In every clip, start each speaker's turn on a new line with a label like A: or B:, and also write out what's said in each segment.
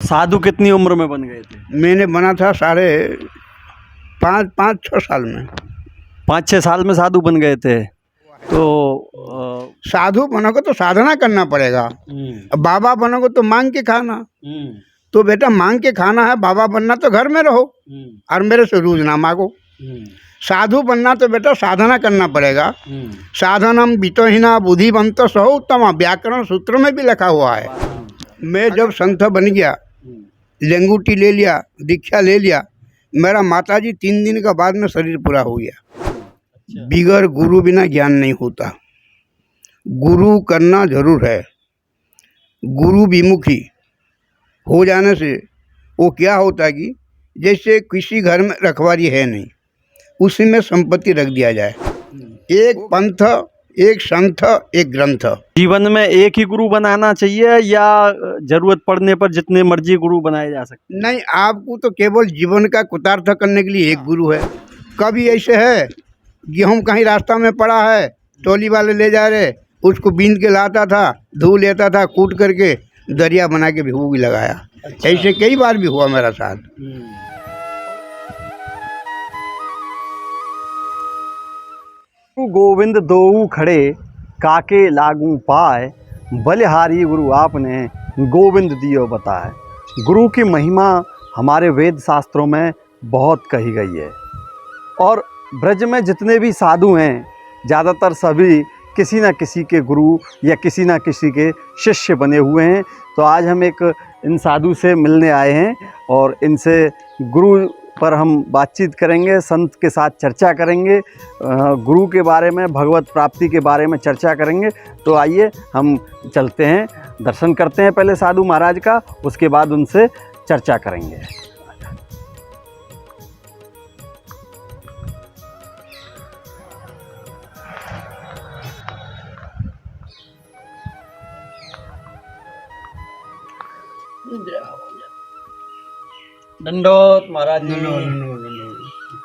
A: साधु कितनी उम्र में बन गए थे?
B: मैंने बना था 5.5 साल में।
A: 5-6 साल में साधु बन गए थे। तो
B: साधु बनोगे तो साधना करना पड़ेगा। अब बाबा बनोगे तो मांग के खाना। तो बेटा मांग के खाना है, बाबा बनना तो घर में रहो और मेरे से रोज ना मांगो। साधु बनना तो बेटा साधना करना पड़ेगा। साधनम वित्तहीना बुद्धिवंत सहो उत्तम, व्याकरण सूत्र में भी लिखा हुआ है। मैं जब संत बन गया, लेंगूटी ले लिया, दीक्षा ले लिया, मेरा माताजी 3 दिन के बाद में शरीर पूरा हो गया। बिगर गुरु बिना ज्ञान नहीं होता। गुरु करना जरूर है। गुरु विमुखी हो जाने से वो क्या होता है कि जैसे किसी घर में रखवारी है नहीं, उसी में संपत्ति रख दिया जाए। एक पंथ, एक संत, एक ग्रंथ।
A: जीवन में एक ही गुरु बनाना चाहिए या जरूरत पड़ने पर जितने मर्जी गुरु बनाए जा सकते?
B: नहीं, आपको तो केवल जीवन का कुतार्थ करने के लिए एक गुरु है। कभी ऐसे है गेहूँ कहीं रास्ता में पड़ा है, टोली वाले ले जा रहे, उसको बीन के लाता था, धो लेता था, कूट करके दरिया बना के भिगो भी लगाया। अच्छा। ऐसे कई बार भी हुआ मेरा साथ।
A: गोविंद दोऊ खड़े काके लागू पाए, बलिहारी गुरु आपने गोविंद दियो बताए। गुरु की महिमा हमारे वेद शास्त्रों में बहुत कही गई है और ब्रज में जितने भी साधु हैं ज़्यादातर सभी किसी न किसी के गुरु या किसी न किसी के शिष्य बने हुए हैं। तो आज हम एक इन साधु से मिलने आए हैं और इनसे गुरु पर हम बातचीत करेंगे, संत के साथ चर्चा करेंगे, गुरु के बारे में, भगवत प्राप्ति के बारे में चर्चा करेंगे। तो आइए हम चलते हैं, दर्शन करते हैं पहले साधु महाराज का, उसके बाद उनसे चर्चा करेंगे। दंडोत महाराज जी।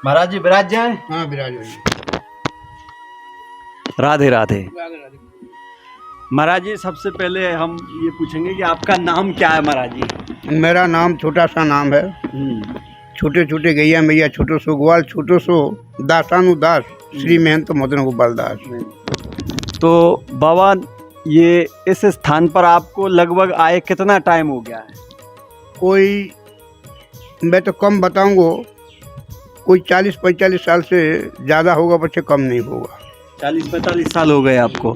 A: महाराज जी विराज जाए।
B: हाँ, विराज।
A: राधे राधे। महाराज जी सबसे पहले हम ये पूछेंगे कि आपका नाम क्या है महाराज जी?
B: मेरा नाम छोटा सा नाम है। छोटे छोटे गैया मैया, छोटो सो ग्वाल, छोटो सो दासानुदास, श्री महंत मदन गोपाल दास।
A: तो बाबा ये इस स्थान पर आपको लगभग आए कितना टाइम हो गया है?
B: कोई मैं तो कम बताऊंगा, कोई 40-45 साल से ज़्यादा होगा, बच्चे कम नहीं होगा।
A: 40-45 साल हो गए आपको।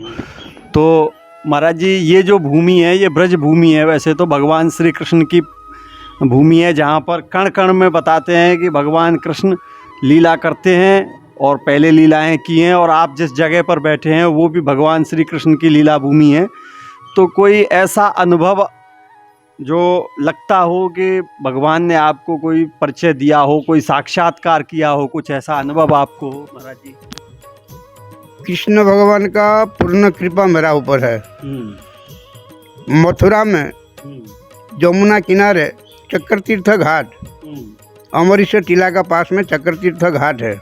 A: तो महाराज जी ये जो भूमि है ये ब्रज भूमि है, वैसे तो भगवान श्री कृष्ण की भूमि है, जहाँ पर कण कण में बताते हैं कि भगवान कृष्ण लीला करते हैं और पहले लीलाएं की हैं, और आप जिस जगह पर बैठे हैं वो भी भगवान श्री कृष्ण की लीला भूमि है। तो कोई ऐसा अनुभव जो लगता हो कि भगवान ने आपको कोई परिचय दिया हो, कोई साक्षात्कार किया हो, कुछ ऐसा अनुभव आपको हो महाराज जी?
B: कृष्ण भगवान का पूर्ण कृपा मेरा ऊपर है। मथुरा में जमुना किनारे चक्र तीर्थ घाट, अमरीश्वर टीला का पास में चक्र तीर्थ घाट है,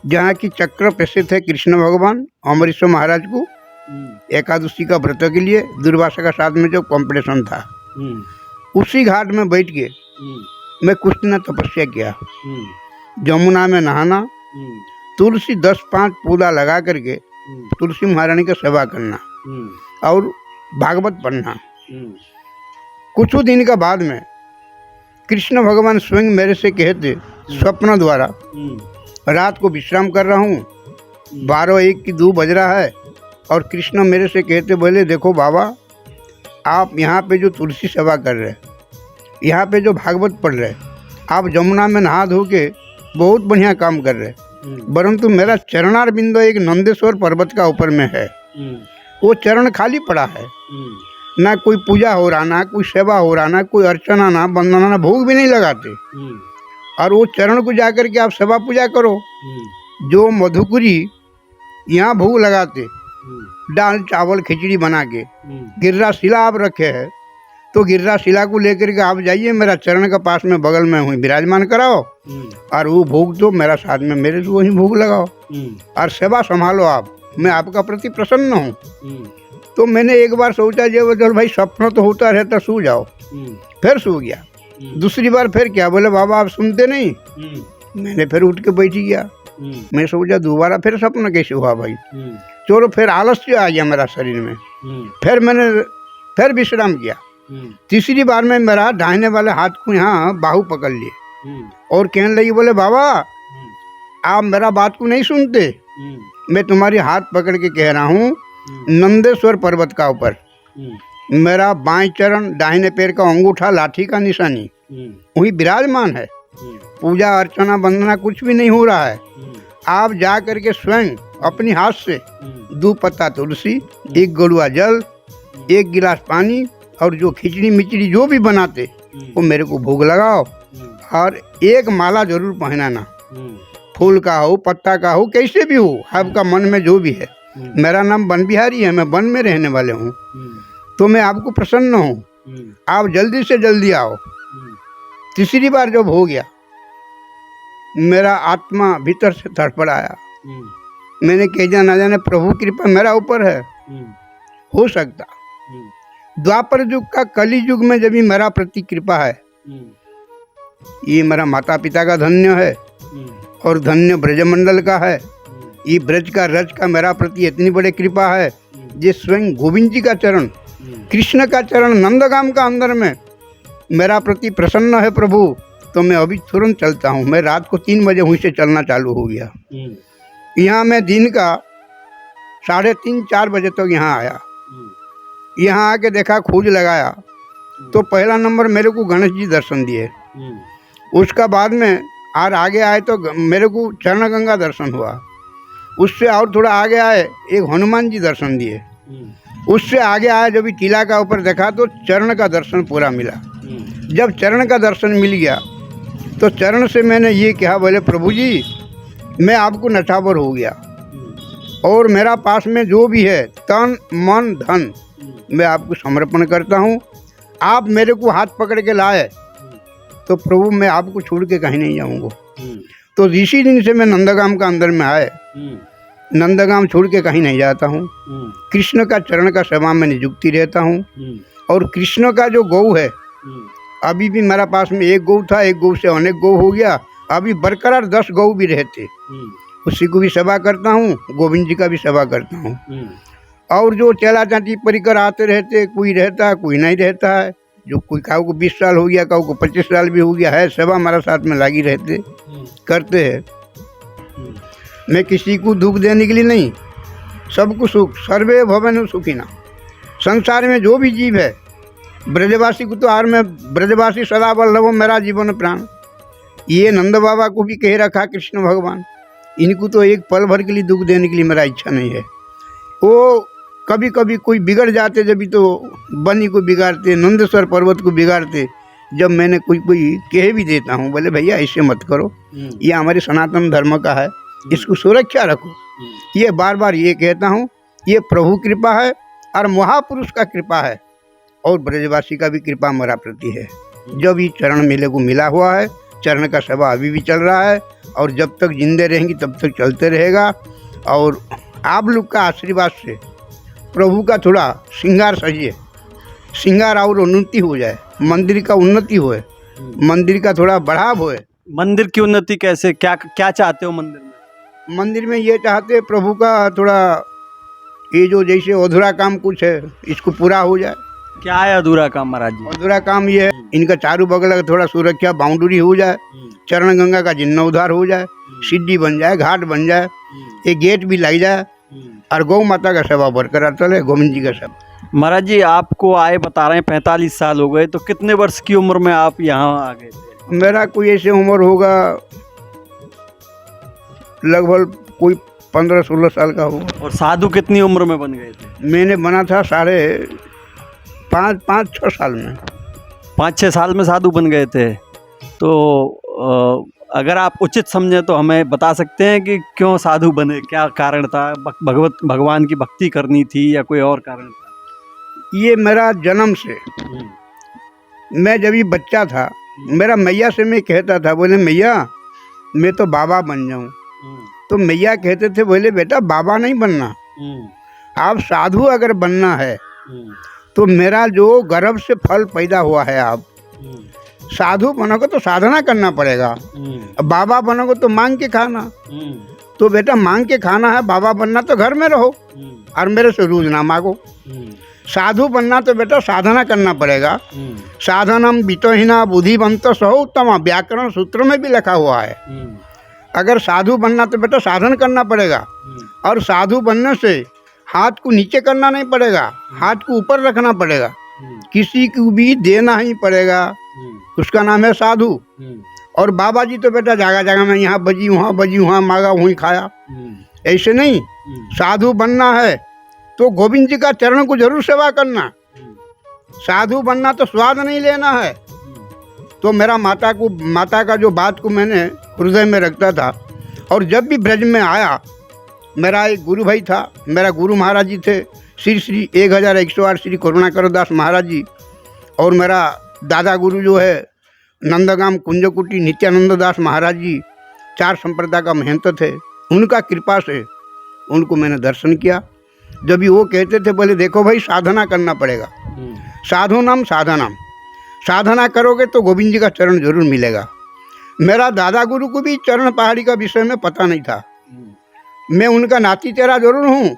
B: जहाँ की चक्र प्रसिद्ध है कृष्ण भगवान अमरीश्वर महाराज को एकादशी का व्रत के लिए दुर्वासा का साथ में जो कॉम्पिटिशन था, उसी घाट में बैठ के मैं कुछ दिन तपस्या किया। जमुना में नहाना, तुलसी 10-5 पौधा लगा करके तुलसी महारानी का सेवा करना और भागवत पढ़ना। कुछ दिन का बाद में कृष्ण भगवान स्वयं मेरे से कहते स्वप्न द्वारा, रात को विश्राम कर रहा हूँ, 12-1 की 2 बज रहा है, और कृष्ण मेरे से कहते बोले देखो बाबा, आप यहाँ पे जो तुलसी सेवा कर रहे, यहाँ पे जो भागवत पढ़ रहे, आप जमुना में नहा धो के बहुत बढ़िया काम कर रहे, परंतु मेरा चरणार बिंदु एक नंदेश्वर पर्वत का ऊपर में है, वो चरण खाली पड़ा है, ना कोई पूजा हो रहा, ना कोई सेवा हो रहा, ना कोई अर्चना, ना वंदना, ना भोग भी नहीं लगाते। और वो चरण को जा कर के आप सेवा पूजा करो। जो मधुकुरी यहाँ भोग लगाते, दाल चावल खिचड़ी बना के गिर्रा शिला आप रखे हैं, तो गिर्रा शिला को लेकर के आप जाइए, मेरा चरण का पास में बगल में हुई विराजमान कराओ, और वो भोग तो मेरा साथ में मेरे से वही भोग लगाओ और सेवा संभालो आप, मैं आपका प्रति प्रसन्न हूँ। तो मैंने एक बार सोचा, जब भाई स्वप्न तो होता रहता, सो जाओ। फिर सो गया। दूसरी बार फिर क्या, बोले बाबा आप सुनते नहीं। मैंने फिर उठ के बैठ गया। मैं सोचा दोबारा फिर सपना कैसे हुआ भाई। चलो फिर आलस्य आ गया मेरा शरीर में। फिर मैंने फिर विश्राम किया। तीसरी बार में मेरा दाहिने वाले हाथ को यहाँ बाहु पकड़ लिए और कहने लगी, बोले बाबा आप मेरा बात को नहीं सुनते। मैं तुम्हारी हाथ पकड़ के कह रहा हूँ, नंदेश्वर पर्वत का ऊपर मेरा बाएं चरण दाहिने पैर का अंगूठा लाठी का निशानी वही विराजमान है। पूजा अर्चना वंदना कुछ भी नहीं हो रहा है। आप जा करके स्वयं अपनी हाथ से 2 पत्ता तुलसी, 1 गड़ुआ जल, 1 गिलास पानी और जो खिचड़ी मिचड़ी जो भी बनाते वो मेरे को भोग लगाओ और 1 माला जरूर पहनाना। फूल का हो, पत्ता का हो, कैसे भी हो, आपका मन में जो भी है। मेरा नाम वन बिहारी है, मैं वन में रहने वाले हूँ, तो मैं आपको प्रसन्न हूँ, आप जल्दी से जल्दी आओ। तीसरी बार जब हो गया, मेरा आत्मा भीतर से तड़पड़ाया। मैंने कहा ना जाने प्रभु कृपा मेरा ऊपर है, हो सकता द्वापर युग का कली युग में जब भी मेरा प्रति कृपा है, ये मेरा माता पिता का धन्य है और धन्य ब्रजमंडल का है। ये ब्रज का रज का मेरा प्रति इतनी बड़ी कृपा है, जिस स्वयं गोविंद जी का चरण, कृष्ण का चरण नंदगाम का अंदर में मेरा प्रति प्रसन्न है प्रभु। तो मैं अभी तुरंत चलता हूँ। मैं रात को 3 बजे वहीं से चलना चालू हो गया। यहाँ मैं दिन का 3:30-4 बजे तक यहाँ आया। यहाँ आके देखा, खोज लगाया तो पहला नंबर मेरे को गणेश जी दर्शन दिए। उसका बाद में और आगे आए तो मेरे को चरण गंगा दर्शन हुआ। उससे और थोड़ा आगे आए, एक हनुमान जी दर्शन दिए। उससे आगे आए, जब भी टीला का ऊपर देखा तो चरण का दर्शन पूरा मिला। जब चरण का दर्शन मिल गया तो चरण से मैंने ये कहा, बोले प्रभु जी मैं आपको नछावर हो गया और मेरा पास में जो भी है तन मन धन मैं आपको समर्पण करता हूँ। आप मेरे को हाथ पकड़ के लाए तो प्रभु मैं आपको छोड़ के कहीं नहीं जाऊँगा। तो इसी दिन से मैं नंदगाम का अंदर में आए, नंदगाम छोड़ के कहीं नहीं जाता हूँ। कृष्ण का चरण का सेवा में नियुक्ति रहता हूँ। और कृष्ण का जो गौ है, अभी भी मेरा पास में 1 गौ था, 1 गौ से अनेक गौ हो गया, अभी बरकरार 10 गौ भी रहते, उसी को भी सेवा करता हूँ, गोविंद जी का भी सेवा करता हूँ। और जो चला चाटी परिकर आते रहते, कोई रहता है कोई नहीं रहता है। जो कोई काऊ को 20 साल हो गया, काऊ को 25 साल भी हो गया है, सेवा हमारा साथ में लगी रहते करते हैं। मैं किसी को दुख देने के लिए नहीं, सबको सुख, सर्वे भवनु सुखिना। संसार में जो भी जीव है, ब्रजवासी को तो आर में ब्रजवासी सदा वल्लभ मेरा जीवन प्राण, ये नंद बाबा को भी कह रखा कृष्ण भगवान। इनको तो एक पल भर के लिए दुख देने के लिए मेरा इच्छा नहीं है। वो कभी कभी कोई बिगड़ जाते, जब भी तो बनी को बिगाड़ते, नंदेश्वर पर्वत को बिगाड़ते। जब मैंने कोई कह भी देता हूँ, बोले भैया ऐसे मत करो, ये हमारे सनातन धर्म का है, इसको सुरक्षा रखो। ये बार बार ये कहता हूँ, ये प्रभु कृपा है और महापुरुष का कृपा है और ब्रजवासी का भी कृपा मेरा प्रति है। जब ये चरण मेले को मिला हुआ है, चरण का सेवा अभी भी चल रहा है और जब तक जिंदे रहेंगी तब तक चलते रहेगा। और आप लोग का आशीर्वाद से प्रभु का थोड़ा श्रृंगार सजिए, श्रृंगार और उन्नति हो जाए, मंदिर का उन्नति होए, मंदिर का थोड़ा बढ़ाव होए।
A: मंदिर की उन्नति कैसे, क्या क्या चाहते हो मंदिर में?
B: मंदिर में ये चाहते प्रभु का थोड़ा, ये जो जैसे अधूरा काम कुछ है इसको पूरा हो जाए।
A: क्या है अधूरा काम महाराज जी?
B: अधूरा काम ये है, इनका चारों बगल का थोड़ा सुरक्षा बाउंड्री हो जाए, चरण गंगा का जीर्णोद्धार हो जाए, सीढ़ी बन जाए, घाट बन जाए, एक गेट भी लग जाए और गौ माता का सेवा बरकरार चले, गोविंद जी का सेवा।
A: महाराज जी आपको आए बता रहे हैं 45 साल हो गए, तो कितने वर्ष की उम्र में आप यहाँ आ गए थे?
B: मेरा कोई ऐसे उम्र होगा लगभग कोई 15-16 साल का होगा।
A: और साधु कितनी उम्र में बन गए थे?
B: मैंने बना था 5.5-6 साल में।
A: 5-6 साल में साधु बन गए थे। तो अगर आप उचित समझें तो हमें बता सकते हैं कि क्यों साधु बने, क्या कारण था? भगवान की भक्ति करनी थी या कोई और कारण था?
B: ये मेरा जन्म से, मैं जब ये बच्चा था, मेरा मैया से मैं कहता था, बोले मैया मैं तो बाबा बन जाऊं। तो मैया कहते थे, बोले बेटा बाबा नहीं बनना, आप साधु अगर बनना है तो मेरा जो गर्भ से फल पैदा हुआ है, आप साधु बनोगे तो साधना करना पड़ेगा, अब बाबा बनोगे तो मांग के खाना। तो बेटा मांग के खाना है, बाबा बनना तो घर में रहो और मेरे से रोज ना मांगो। साधु बनना तो बेटा साधना करना पड़ेगा। साधनम वित्तहीना बुद्धिवंत सहो उत्तम, व्याकरण सूत्र में भी लिखा हुआ है। अगर साधु बनना तो बेटा साधन करना पड़ेगा, और साधु बनने से हाथ को नीचे करना नहीं पड़ेगा, हाथ को ऊपर रखना पड़ेगा, किसी को भी देना ही पड़ेगा, उसका नाम है साधु। और बाबा जी तो बेटा जगह जगह में यहाँ बजी वहाँ मांगा वहीं खाया, ऐसे नहीं। साधु बनना है तो गोविंद जी का चरण को जरूर सेवा करना। साधु बनना तो स्वाद नहीं लेना है। तो मेरा माता का जो बात को मैंने हृदय में रखता था, और जब भी ब्रज में आया, मेरा एक गुरु भाई था, मेरा गुरु महाराज जी थे श्री 1108 श्री करुणाकर दास महाराज जी, और मेरा दादा गुरु जो है नंदगाम कुंजकुटी नित्यानंद दास महाराज जी, 4 संप्रदाय का महंत थे। उनका कृपा से उनको मैंने दर्शन किया। जब भी वो कहते थे, बोले देखो भाई साधना करना पड़ेगा, साधु नाम साधना, साधना करोगे तो गोविंद जी का चरण जरूर मिलेगा। मेरा दादा गुरु को भी चरण पहाड़ी का विषय में पता नहीं था। मैं उनका नाती तेरा जरूर हूँ,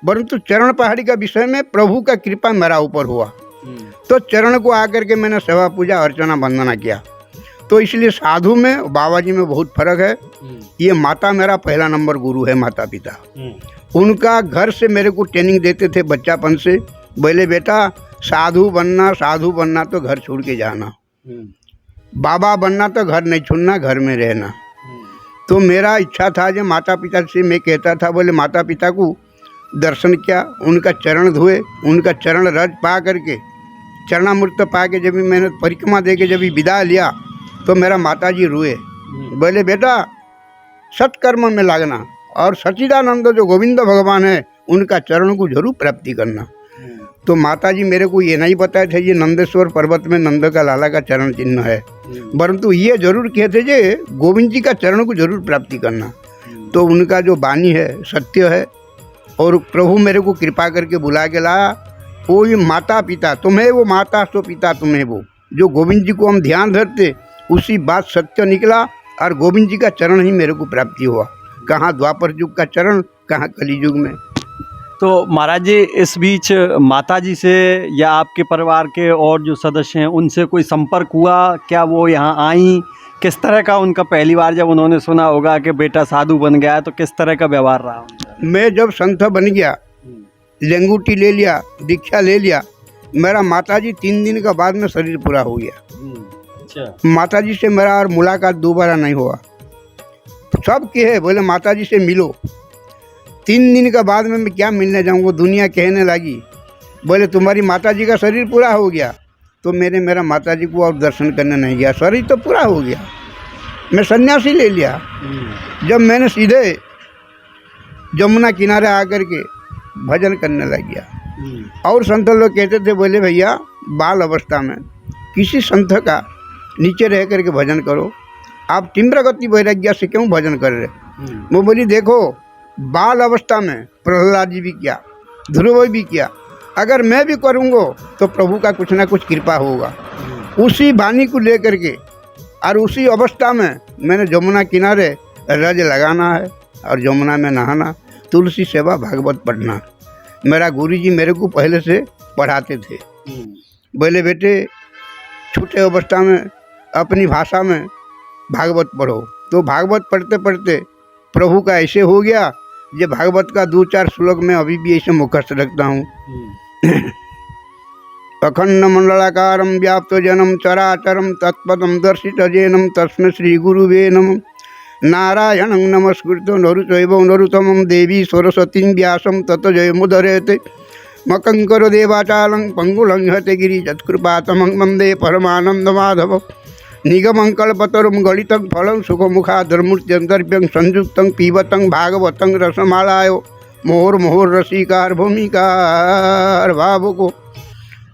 B: परंतु चरण पहाड़ी का विषय में प्रभु का कृपा मेरा ऊपर हुआ। तो चरण को आकर के मैंने सेवा पूजा अर्चना वंदना किया। तो इसलिए साधु में बाबा जी में बहुत फर्क है। ये माता मेरा पहला नंबर गुरु है, माता पिता। उनका घर से मेरे को ट्रेनिंग देते थे बच्चापन से, बोले बेटा साधु बनना तो घर छोड़ के जाना, बाबा बनना तो घर नहीं छोड़ना, घर में रहना। तो मेरा इच्छा था, जो माता पिता से मैं कहता था, बोले माता पिता को दर्शन किया, उनका चरण धोए, उनका चरण रज पा करके, चरणामृत पा के जब मैंने परिक्रमा दे के जब विदा लिया, तो मेरा माता जी रोए, बोले बेटा सत्कर्म में लागना, और सच्चिदानंद जो गोविंद भगवान है उनका चरण को जरूर प्राप्ति करना। तो माता जी मेरे को ये नहीं बताए थे, ये नंदेश्वर पर्वत में नंद का लाला का चरण चिन्ह है, परंतु ये जरूर कहते जे गोविंद जी का चरण को जरूर प्राप्ति करना। तो उनका जो वाणी है सत्य है, और प्रभु मेरे को कृपा करके बुला के ला, कोई माता पिता तुम्हें वो, माता सो पिता तुम्हें वो, जो गोविंद जी को हम ध्यान धरते उसी बात सत्य निकला, और गोविंद जी का चरण ही मेरे को प्राप्ति हुआ। कहाँ द्वापर युग का चरण, कहाँ कली युग में।
A: तो महाराज जी, इस बीच माता जी से या आपके परिवार के और जो सदस्य हैं उनसे कोई संपर्क हुआ क्या? वो यहाँ आई, किस तरह का उनका पहली बार जब उन्होंने सुना होगा कि बेटा साधु बन गया है, तो किस तरह का व्यवहार रहा उनका?
B: मैं जब संत बन गया, लेंगूटी ले लिया, दीक्षा ले लिया, मेरा माता जी 3 दिन का बाद में शरीर पूरा हो गया। अच्छा। माता जी से मेरा और मुलाकात दोबारा नहीं हुआ। सब कहे बोले माता जी से मिलो। 3 दिन का बाद में मैं क्या मिलने जाऊँगा, दुनिया कहने लगी बोले तुम्हारी माता जी का शरीर पूरा हो गया। तो मेरा माता जी को और दर्शन करने नहीं गया, शरीर तो पूरा हो गया, मैं सन्यासी ले लिया। जब मैंने सीधे जमुना किनारे आकर के भजन करने लग गया। और संत लोग कहते थे, बोले भैया बाल अवस्था में किसी संत का नीचे रह करके भजन करो, आप तीव्र गति वैराग्य से क्यों भजन कर रहे? वो बोली देखो बाल अवस्था में प्रहलाद जी भी किया, ध्रुव भी किया, अगर मैं भी करूँगा तो प्रभु का कुछ ना कुछ कृपा होगा। उसी वाणी को लेकर के और उसी अवस्था में मैंने जमुना किनारे रज लगाना है और जमुना में नहाना, तुलसी सेवा, भागवत पढ़ना। मेरा गुरुजी मेरे को पहले से पढ़ाते थे, बोले बेटे छोटे अवस्था में अपनी भाषा में भागवत पढ़ो। तो भागवत पढ़ते पढ़ते प्रभु का ऐसे हो गया, ये भागवत का 2-4 श्लोक में अभी भी ऐसे मुखस्थ रखता हूँ। अखंड मंडलाकारं व्याप्त जनम चराचरम तत्पदम दर्शित जैनम तस्मै श्री गुरुवे नमः। नारायणं नमस्कृत्य नरुचैव नरोत्तमं देवी सरस्वतीं व्यासं ततो जयमुदीरयेत्। मकंकरो देवाचालं पंगुलं हते गिरिजत्कृपातमं वन्दे परमानन्दमाधवं। निगमं कल्पतरुं गलितं फलं सुखमुखाधर्मूर्त्यन्तर्भ्यं संयुक्तं पीबतं भागवतं रसमालायो मोहर रसिकार भूमिकार भावुको।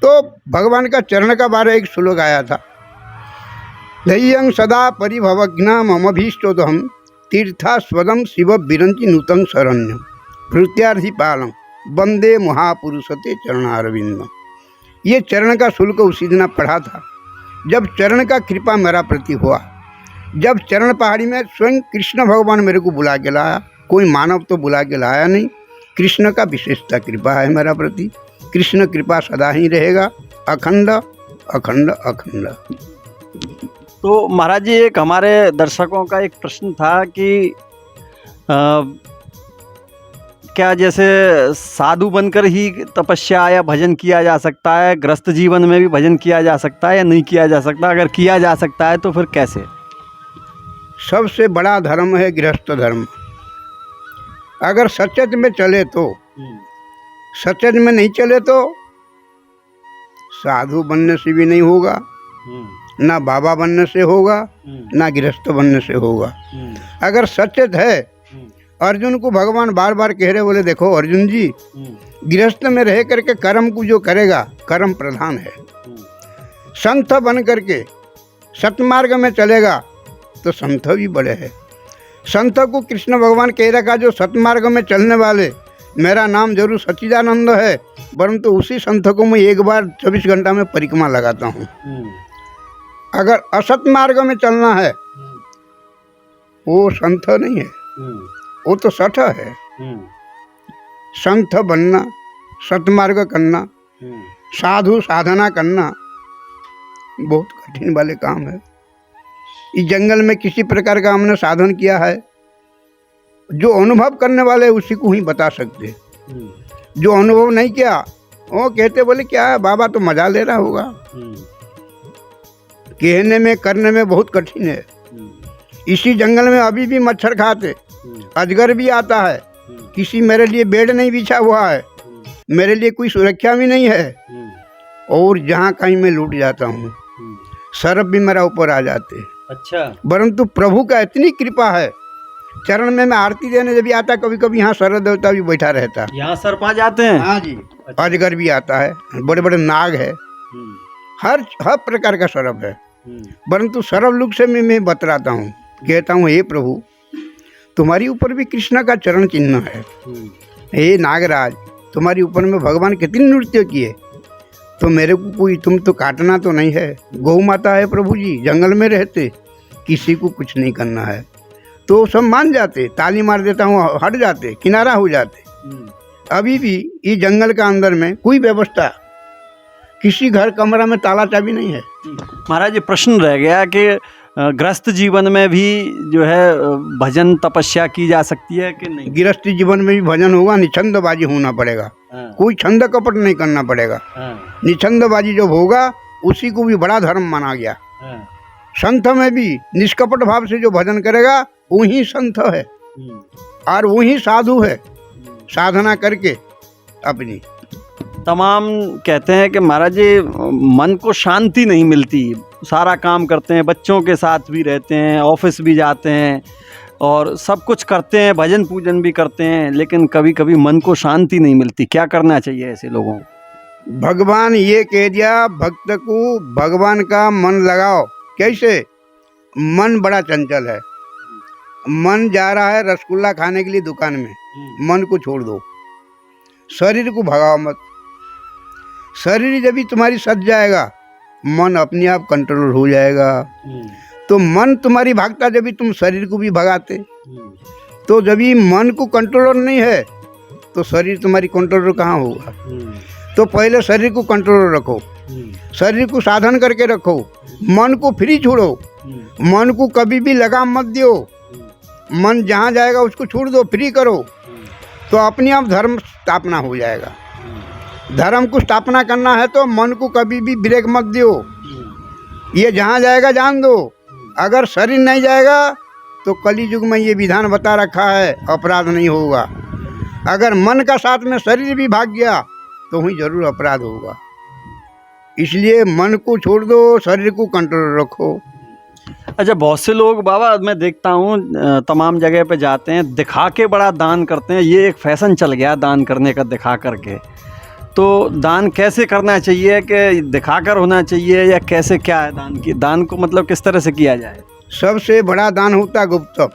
B: तो भगवान का चरण का 12 श्लोक आया था। धैर्यं सदा परिभवघ्ना मम भीष्टोदहं तीर्थास्पदं शिव विरंचि नूतं शरण्यं प्रत्यार्थी पालं वंदे महापुरुषते चरणारविंदम। ये चरण का शुल्क उसी दिन पढ़ा था जब चरण का कृपा मेरा प्रति हुआ। जब चरण पहाड़ी में स्वयं कृष्ण भगवान मेरे को बुला के लाया, कोई मानव तो बुला के लाया नहीं, कृष्ण का विशेषता कृपा है मेरा प्रति। कृष्ण कृपा सदा ही रहेगा, अखंड अखंड अखंड।
A: तो महाराज जी, एक हमारे दर्शकों का एक प्रश्न था कि क्या जैसे साधु बनकर ही तपस्या या भजन किया जा सकता है, गृहस्थ जीवन में भी भजन किया जा सकता है या नहीं किया जा सकता? अगर किया जा सकता है तो फिर कैसे?
B: सबसे बड़ा धर्म है गृहस्थ धर्म। अगर सचेत में चले तो, सचेत में नहीं चले तो साधु बनने से भी नहीं होगा, ना बाबा बनने से होगा, ना गृहस्थ बनने से होगा। अगर सचेत है, अर्जुन को भगवान बार बार कह रहे, बोले देखो अर्जुन जी, गृहस्थ में रह करके कर्म को जो करेगा, कर्म प्रधान है। संत बन करके सतमार्ग में चलेगा तो संत भी बड़े हैं। संत को कृष्ण भगवान कह रखा, जो सतमार्ग में चलने वाले, मेरा नाम जरूर सच्चिदानंद है, परंतु उसी संत को मैं एक बार 24 घंटा में परिक्रमा लगाता हूँ। अगर असत मार्ग में चलना है, वो संत नहीं है, वो तो सठ है। संत बनना, सतमार्ग करना, साधु साधना करना बहुत कठिन वाले काम है। इस जंगल में किसी प्रकार का हमने साधन किया है, जो अनुभव करने वाले उसी को ही बता सकते। जो अनुभव नहीं किया वो कहते, बोले क्या है बाबा, तो मजा ले रहा होगा। कहने में करने में बहुत कठिन है। इसी जंगल में अभी भी मच्छर खाते, अजगर भी आता है, किसी मेरे लिए बेड नहीं बिछा हुआ है, मेरे लिए कोई सुरक्षा भी नहीं है, और जहाँ कहीं मैं लूट जाता हूँ, सर्प भी मेरा ऊपर आ जाते।
A: अच्छा।
B: परंतु प्रभु का इतनी कृपा है, चरण में मैं आरती देने जब भी आता, कभी कभी यहाँ सरद देवता भी बैठा रहता।
A: यहाँ सर्प आ जाते हैं?
B: हाँ जी। अजगर भी आता है, बड़े बड़े नाग है, हर प्रकार का सर्प है। परंतु सर्व लोग से मैं बतलाता हूँ, कहता हूँ हे प्रभु, तुम्हारी ऊपर भी कृष्ण का चरण चिन्ह है। हे नागराज, तुम्हारी ऊपर में भगवान कितने नृत्य किए, तो मेरे को कोई तुम तो काटना तो नहीं है। गौ माता है प्रभु जी, जंगल में रहते, किसी को कुछ नहीं करना है, तो सब मान जाते, ताली मार देता हूँ, हट जाते, किनारा हो जाते। अभी भी इस जंगल का अंदर में कोई व्यवस्था, किसी घर कमरा में ताला चाबी नहीं है।
A: महाराज जी, प्रश्न रह गया कि गृहस्थ जीवन में भी जो है भजन तपस्या की जा सकती है कि नहीं?
B: गृहस्थ जीवन में भी भजन होगा, निछंदबाजी होना पड़ेगा। कोई छंद कपट नहीं करना पड़ेगा। निछंदबाजी जो होगा उसी को भी बड़ा धर्म माना गया। संत में भी निष्कपट भाव से जो भजन करेगा वही संत है और वही साधु है, साधना करके अपनी।
A: तमाम कहते हैं कि महाराज जी, मन को शांति नहीं मिलती, सारा काम करते हैं, बच्चों के साथ भी रहते हैं, ऑफिस भी जाते हैं और सब कुछ करते हैं, भजन पूजन भी करते हैं, लेकिन कभी कभी मन को शांति नहीं मिलती। क्या करना चाहिए ऐसे लोगों को?
B: भगवान ये कह दिया भक्त को, भगवान का मन लगाओ। कैसे? मन बड़ा चंचल है। मन जा रहा है रसगुल्ला खाने के लिए दुकान में, मन को छोड़ दो, शरीर को भगाओ मत। शरीर जब भी तुम्हारी सज जाएगा, मन अपने आप कंट्रोल हो जाएगा। तो मन तुम्हारी भागता, जब भी तुम शरीर को भी भगाते। तो जब भी मन को कंट्रोल नहीं है तो शरीर तुम्हारी कंट्रोल कहाँ होगा? तो पहले शरीर को कंट्रोल रखो, शरीर को साधन करके रखो, मन को फ्री छोड़ो, मन को कभी भी लगाम मत दो। मन जहाँ जाएगा उसको छोड़ दो, फ्री करो, तो अपने आप धर्म स्थापना हो जाएगा। धर्म को स्थापना करना है तो मन को कभी भी ब्रेक मत दो, ये जहाँ जाएगा जान दो। अगर शरीर नहीं जाएगा तो कली युग में ये विधान बता रखा है, अपराध नहीं होगा। अगर मन का साथ में शरीर भी भाग गया तो वहीं जरूर अपराध होगा। इसलिए मन को छोड़ दो, शरीर को कंट्रोल रखो।
A: अच्छा, बहुत से लोग बाबा मैं देखता हूँ तमाम जगह पे जाते हैं, दिखा के बड़ा दान करते हैं। ये एक फैशन चल गया दान करने का, दिखा करके। तो दान कैसे करना चाहिए? कि दिखाकर होना चाहिए या कैसे, क्या है दान की? दान को मतलब किस तरह से किया जाए?
B: सबसे बड़ा दान होता है गुप्त,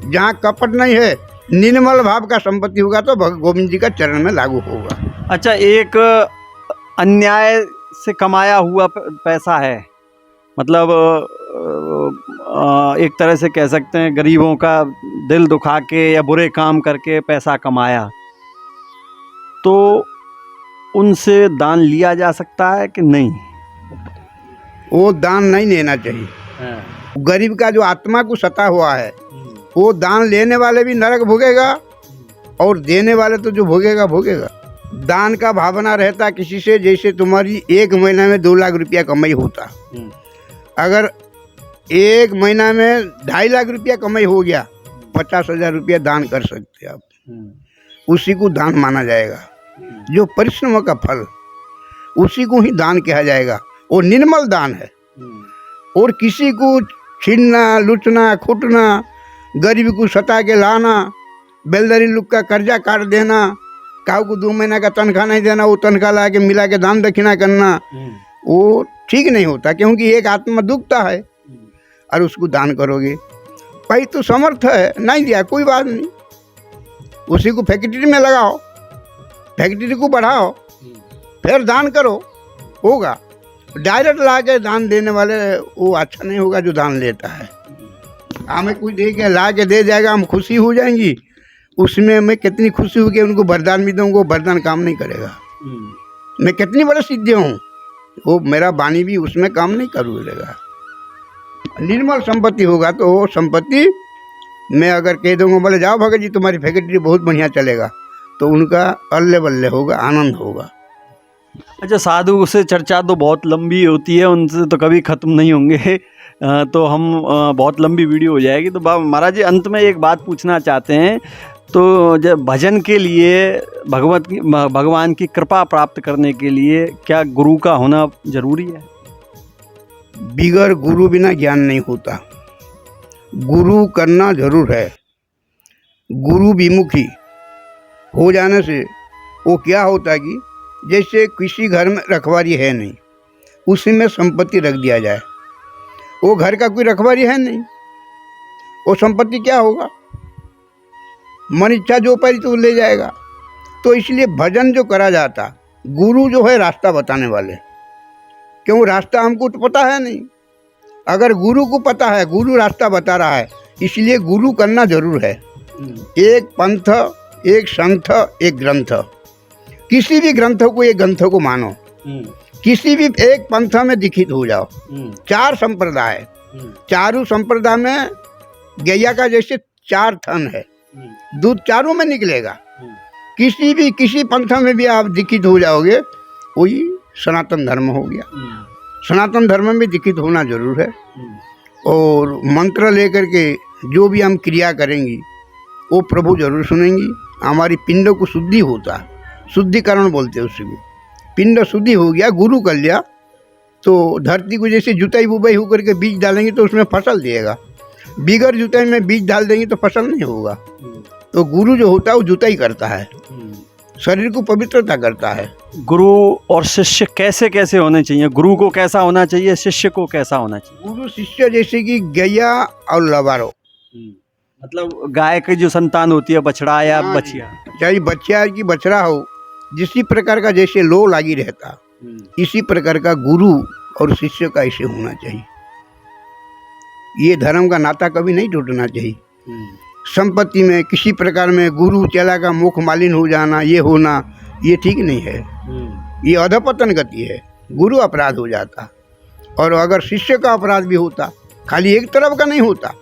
B: जहाँ कपट नहीं है, निर्मल भाव का संपत्ति होगा तो गोविंद जी का चरण में लागू होगा।
A: अच्छा, एक अन्याय से कमाया हुआ पैसा है, मतलब एक तरह से कह सकते हैं गरीबों का दिल दुखा के या बुरे काम करके पैसा कमाया, तो उनसे दान लिया जा सकता है कि नहीं?
B: वो दान नहीं लेना चाहिए। गरीब का जो आत्मा को सता हुआ है वो दान लेने वाले भी नरक भोगेगा और देने वाले तो जो भोगेगा भोगेगा। दान का भावना रहता किसी से, जैसे तुम्हारी एक महीना में 2 लाख रुपया कमाई होता, अगर एक महीना में 2.5 लाख रुपया कमाई हो गया, 50,000 रुपया दान कर सकते आप, उसी को दान माना जाएगा। जो परिश्रम का फल उसी को ही दान कहा जाएगा, वो निर्मल दान है। और किसी को छीनना, लूटना, खूटना, गरीब को सता के लाना, बेलदारी लोग का कर्जा काट देना, काऊ को 2 महीना का तनख्वाह नहीं देना, वो तनख्वाह ला के मिला के दान दक्षिणा करना, वो ठीक नहीं होता। क्योंकि एक आत्मा दुखता है और उसको दान करोगे, भाई तो समर्थ है नहीं दिया कोई बात नहीं, उसी को फैक्ट्री में लगाओ, फैक्ट्री को बढ़ाओ, फिर दान करो, होगा। डायरेक्ट ला के दान देने वाले वो अच्छा नहीं होगा जो दान लेता है। हमें कुछ दे के ला के दे जाएगा, हम खुशी हो जाएंगी, उसमें मैं कितनी खुशी होगी उनको वरदान भी दूँगा, वरदान काम नहीं करेगा। मैं कितनी बड़ा सिद्ध हूँ, वो मेरा वाणी भी उसमें काम नहीं करूँगा। निर्मल संपत्ति होगा तो वो संपत्ति मैं अगर कह दूँगा बोले जाओ भगत जी तुम्हारी फैक्ट्री बहुत बढ़िया चलेगा, तो उनका अल्ले बल्ले होगा, आनंद होगा।
A: अच्छा, साधु से चर्चा तो बहुत लंबी होती है, उनसे तो कभी ख़त्म नहीं होंगे, तो हम बहुत लंबी वीडियो हो जाएगी। तो महाराज जी अंत में एक बात पूछना चाहते हैं, तो जब भजन के लिए भगवान की कृपा प्राप्त करने के लिए क्या गुरु का होना जरूरी है?
B: बिगर गुरु बिना ज्ञान नहीं होता, गुरु करना जरूर है। गुरु विमुखी हो जाने से वो क्या होता है कि जैसे किसी घर में रखवारी है नहीं, उसी में संपत्ति रख दिया जाए, वो घर का कोई रखवारी है नहीं, वो संपत्ति क्या होगा, मन इच्छा जो पाई तो ले जाएगा। तो इसलिए भजन जो करा जाता, गुरु जो है रास्ता बताने वाले, क्यों रास्ता हमको तो पता है नहीं, अगर गुरु को पता है, गुरु रास्ता बता रहा है, इसलिए गुरु करना जरूर है। एक पंथ, एक संथ, एक ग्रंथ, किसी भी ग्रंथ को, एक ग्रंथ को मानो, किसी भी एक पंथ में दीक्षित हो जाओ। 4 संप्रदाय, चारों संप्रदाय में गैया का जैसे 4 थन है, दूध चारों में निकलेगा। किसी पंथ में भी आप दीक्षित हो जाओगे, वही सनातन धर्म हो गया। सनातन धर्म में दीक्षित होना जरूर है। और मंत्र लेकर के जो भी हम क्रिया करेंगी वो प्रभु जरूर सुनेंगी। हमारी पिंडों को शुद्धि होता, शुद्धिकरण बोलते हैं उसको। पिंड शुद्धि हो गया, गुरु कर लिया, तो धरती को जैसे जुताई बुबाई होकर के बीज डालेंगे तो उसमें फसल दिएगा। बिगर जुताई में बीज डाल देंगे तो फसल नहीं होगा। तो गुरु जो होता है वो जुताई करता है, शरीर को पवित्रता करता है।
A: गुरु और शिष्य कैसे कैसे होने चाहिए? गुरु को कैसा होना चाहिए, शिष्य को कैसा होना चाहिए?
B: गुरु शिष्य जैसे कि गैया और लबारो,
A: मतलब गाय की जो संतान होती है, बछड़ा या बछिया,
B: चाहे बच्चा की बछड़ा हो, जिसी प्रकार का जैसे लो लागी रहता, इसी प्रकार का गुरु और शिष्य का ऐसे होना चाहिए। ये धर्म का नाता कभी नहीं टूटना चाहिए। संपत्ति में किसी प्रकार में गुरु चेला का मुख मालिन हो जाना, ये होना, ये ठीक नहीं है। ये अधपतन गति है, गुरु अपराध हो जाता। और अगर शिष्य का अपराध भी होता, खाली एक तरफ का नहीं होता।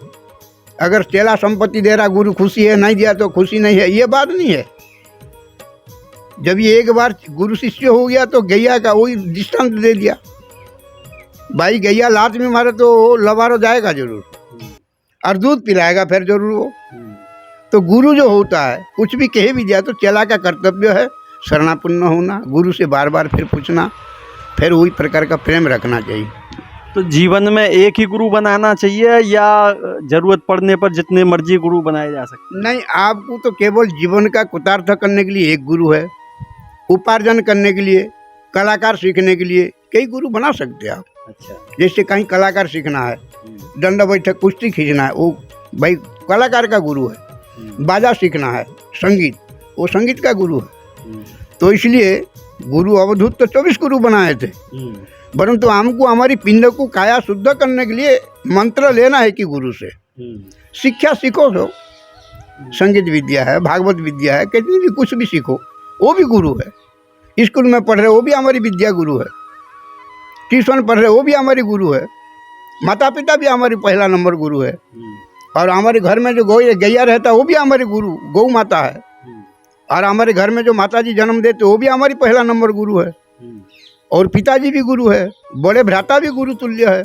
B: अगर चेला संपत्ति दे रहा, गुरु खुशी है, नहीं दिया तो खुशी नहीं है, ये बात नहीं है। जब ये एक बार गुरु शिष्य हो गया तो गैया का वही दृष्टांत दे दिया, भाई गैया लात में मारे तो लबारो जाएगा जरूर, और दूध पिलाएगा फिर जरूर वो। तो गुरु जो होता है कुछ भी कहे भी दिया तो चेला का कर्तव्य है शरणापन्न होना, गुरु से बार बार फिर पूछना, फिर वही प्रकार का प्रेम रखना चाहिए।
A: तो जीवन में एक ही गुरु बनाना चाहिए या जरूरत पड़ने पर जितने मर्जी गुरु बनाए जा सकते?
B: नहीं, आपको तो केवल जीवन का कृतार्थ करने के लिए एक गुरु है। उपार्जन करने के लिए, कलाकार सीखने के लिए कई गुरु बना सकते हैं आप।
A: अच्छा,
B: जैसे कहीं कलाकार सीखना है, दंड बैठक कुश्ती खींचना है, वो भाई कलाकार का गुरु है। बाजा सीखना है, संगीत, वो संगीत का गुरु है। तो इसलिए गुरु अवधूत तो 24 गुरु बनाए थे, परंतु हमको हमारी पिंड को काया शुद्ध करने के लिए मंत्र लेना है कि गुरु से शिक्षा सीखो। तो संगीत विद्या है, भागवत विद्या है, कितनी भी कुछ भी सीखो, वो भी गुरु है। स्कूल में पढ़ रहे वो भी हमारी विद्या गुरु है, ट्यूशन पढ़ रहे वो भी हमारी गुरु है, माता पिता भी हमारी पहला नंबर गुरु है, और हमारे घर में जो गैया रहता है वो भी हमारी गुरु गौ माता है, और हमारे घर में जो माता जी जन्म देते वो भी हमारी पहला नंबर गुरु है, और पिताजी भी गुरु है, बड़े भ्राता भी गुरु तुल्य है।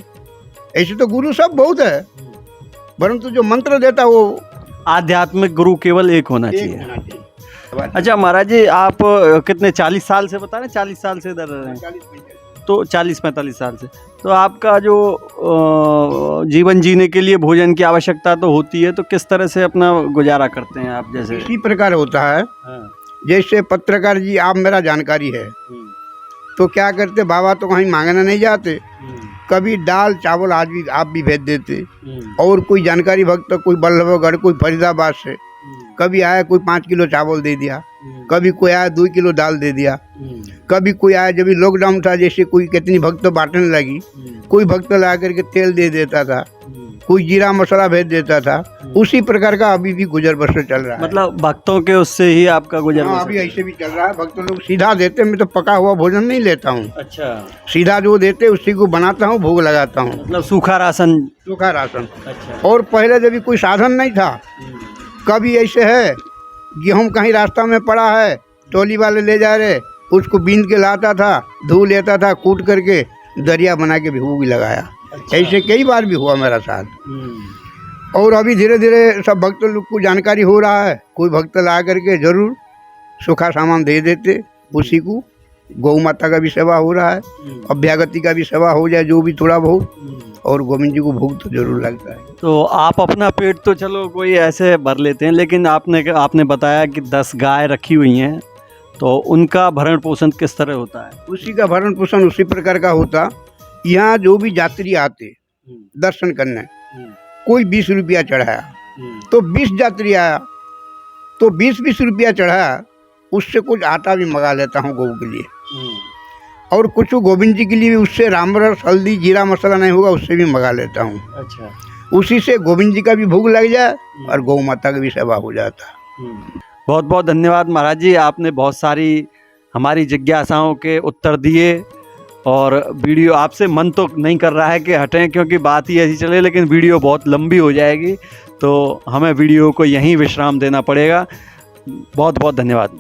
B: ऐसे तो गुरु सब बहुत है, परंतु जो मंत्र देता वो
A: आध्यात्मिक गुरु केवल एक होना चाहिए। अच्छा महाराज जी, आप कितने 40 साल से बता रहे हैं, 40 साल से इधर रह रहे हैं, तो 40-45 साल से, तो आपका जो जीवन जीने के लिए भोजन की आवश्यकता तो होती है, तो किस तरह से अपना गुजारा करते हैं आप? जैसे
B: इसी प्रकार होता है। जैसे पत्रकार जी आप मेरा जानकारी है, तो क्या करते, बाबा तो कहीं मांगने नहीं जाते, कभी दाल चावल आज भी आप भी भेज देते, और कोई जानकारी भक्त कोई बल्लभगढ़ कोई फरीदाबाद से कभी आया कोई 5 किलो चावल दे दिया, कभी कोई आया 2 किलो दाल दे दिया, कभी कोई आया जब लॉकडाउन था जैसे कोई कितनी भक्त बांटने लगी, कोई भक्त ला करके तेल दे देता था, कोई जीरा मसाला भेज देता था। उसी प्रकार का अभी भी गुजर बसर चल रहा है।
A: मतलब भक्तों के उससे ही आपका गुजर बसर?
B: अभी ऐसे भी चल रहा है, भक्त लोग सीधा देते, मैं तो पका हुआ भोजन नहीं लेता हूँ।
A: अच्छा,
B: सीधा जो देते उसी को बनाता हूँ, भोग लगाता हूँ।
A: मतलब सूखा राशन?
B: सूखा राशन।
A: अच्छा।
B: और पहले जब कोई साधन नहीं था, कभी ऐसे है गेहूँ कहीं रास्ता में पड़ा है, टोली वाले ले जा रहे, उसको बीन के लाता था, धो लेता था, कूट करके दरिया बना के भूख लगाया। अच्छा। ऐसे कई बार भी हुआ मेरा साथ। और अभी धीरे धीरे सब भक्त लोग को जानकारी हो रहा है, कोई भक्त ला करके जरूर सूखा सामान दे देते, उसी को गौ माता का भी सेवा हो रहा है, अभ्यागति का भी सेवा हो जाए जो भी थोड़ा बहुत, और गोविंद जी को भोग तो जरूर लगता है।
A: तो आप अपना पेट तो चलो कोई ऐसे भर लेते हैं, लेकिन आपने बताया कि 10 गाय रखी हुई हैं, तो उनका भरण पोषण किस तरह होता है?
B: उसी का भरण पोषण उसी प्रकार का होता। यहाँ जो भी यात्री आते दर्शन करने, कोई 20 रुपया चढ़ाया तो 20 यात्री आया तो 20-20 रुपया चढ़ाया, उससे कुछ आटा भी मंगा लेता हूँ गौ के लिए, और कुछ गोविंद जी के लिए भी उससे राम रस हल्दी जीरा मसाला नहीं होगा उससे भी मंगा लेता हूँ। अच्छा। उसी से गोविंद जी का भी भोग लग जाए और गौ माता की भी सेवा हो जाता।
A: बहुत बहुत धन्यवाद महाराज जी, आपने बहुत सारी हमारी जिज्ञासाओं के उत्तर दिए, और वीडियो आपसे मन तो नहीं कर रहा है कि हटें, क्योंकि बात ही ऐसी चले, लेकिन वीडियो बहुत लंबी हो जाएगी, तो हमें वीडियो को यहीं विश्राम देना पड़ेगा। बहुत बहुत धन्यवाद।